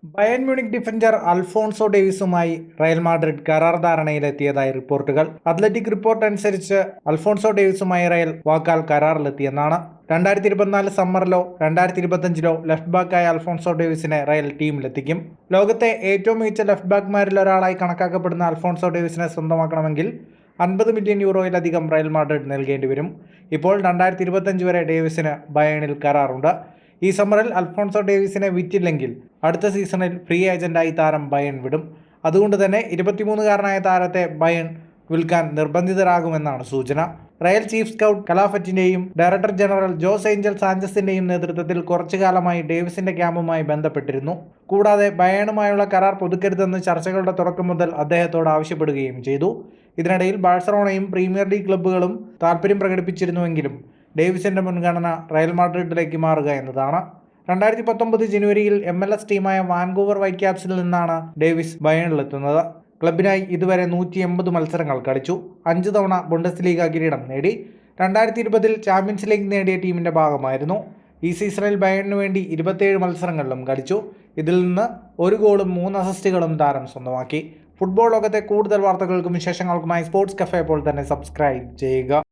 Bayern Munich defender Alphonso ഡേവിസുമായി Real Madrid കരാർ ധാരണയിലെത്തിയതായി റിപ്പോർട്ടുകൾ. അത്ലറ്റിക് റിപ്പോർട്ട് അനുസരിച്ച് അൽഫോൺസോ ഡേവിസുമായി റയൽ വാക്കാൽ കരാറിലെത്തിയെന്നാണ്. 2024 സമ്മറിലോ 2025 ലെഫ്റ്റ് ബാക്കായ അൽഫോൺസോ ഡേവിസിനെ റയൽ ടീമിലെത്തിക്കും. ലോകത്തെ ഏറ്റവും മികച്ച ലെഫ്റ്റ് ബാക്ക്മാരിൽ ഒരാളായി കണക്കാക്കപ്പെടുന്ന അൽഫോൺസോ ഡേവിസിനെ സ്വന്തമാക്കണമെങ്കിൽ 50 മില്യൺ യൂറോയിലധികം റയൽ മാഡ്രിഡ് നൽകേണ്ടി വരും. ഇപ്പോൾ 2025 വരെ ഡേവിസിന് ബയണിൽ കരാറുണ്ട്. ഈ സമ്മറിൽ അൽഫോൺസോ ഡേവിസിനെ വിറ്റില്ലെങ്കിൽ അടുത്ത സീസണിൽ ഫ്രീ ഏജന്റായി താരം ബയൺ വിടും. അതുകൊണ്ട് തന്നെ 23-കാരനായ താരത്തെ ബയൺ വിൽക്കാൻ നിർബന്ധിതരാകുമെന്നാണ് സൂചന. റയൽ ചീഫ് സ്കൗട്ട് കലാഫറ്റിന്റെയും ഡയറക്ടർ ജനറൽ ജോസ് ഏഞ്ചൽ സാഞ്ചസിന്റെയും നേതൃത്വത്തിൽ കുറച്ചു കാലമായി ഡേവിസിന്റെ ക്യാമ്പുമായി ബന്ധപ്പെട്ടിരുന്നു. കൂടാതെ ബയണുമായുള്ള കരാർ പുതുക്കരുതെന്ന് ചർച്ചകളുടെ തുടക്കം മുതൽ അദ്ദേഹത്തോട് ആവശ്യപ്പെടുകയും ചെയ്തു. ഇതിനിടയിൽ ബാഴ്സലോണയും പ്രീമിയർ ലീഗ് ക്ലബ്ബുകളും താൽപ്പര്യം പ്രകടിപ്പിച്ചിരുന്നുവെങ്കിലും ഡേവിസിന്റെ മുൻഗണന റയൽ മാഡ്രിഡിലേക്ക് മാറുക എന്നതാണ്. 2019 ജനുവരിയിൽ MLS ടീമായ വാൻകൂവർ വൈറ്റ് ക്യാപ്സിൽ നിന്നാണ് ഡേവിസ് ബയണിലെത്തുന്നത്. ക്ലബിനായി ഇതുവരെ 180 മത്സരങ്ങൾ കളിച്ചു. 5 തവണ ബുണ്ടസ്ലീഗ കിരീടം നേടി. 2020 ചാമ്പ്യൻസ് ലീഗ് നേടിയ ടീമിന്റെ ഭാഗമായിരുന്നു. ഈ സീസണിൽ ബയണിനു വേണ്ടി 27 മത്സരങ്ങളിലും കളിച്ചു. ഇതിൽ നിന്ന് 1 ഗോളും 3 അസിസ്റ്റുകളും താരം സ്വന്തമാക്കി. ഫുട്ബോൾ ലോകത്തെ കൂടുതൽ വാർത്തകൾക്കും വിശേഷങ്ങൾക്കുമായി സ്പോർട്സ് കഫേ ഇപ്പോൾ തന്നെ സബ്സ്ക്രൈബ് ചെയ്യുക.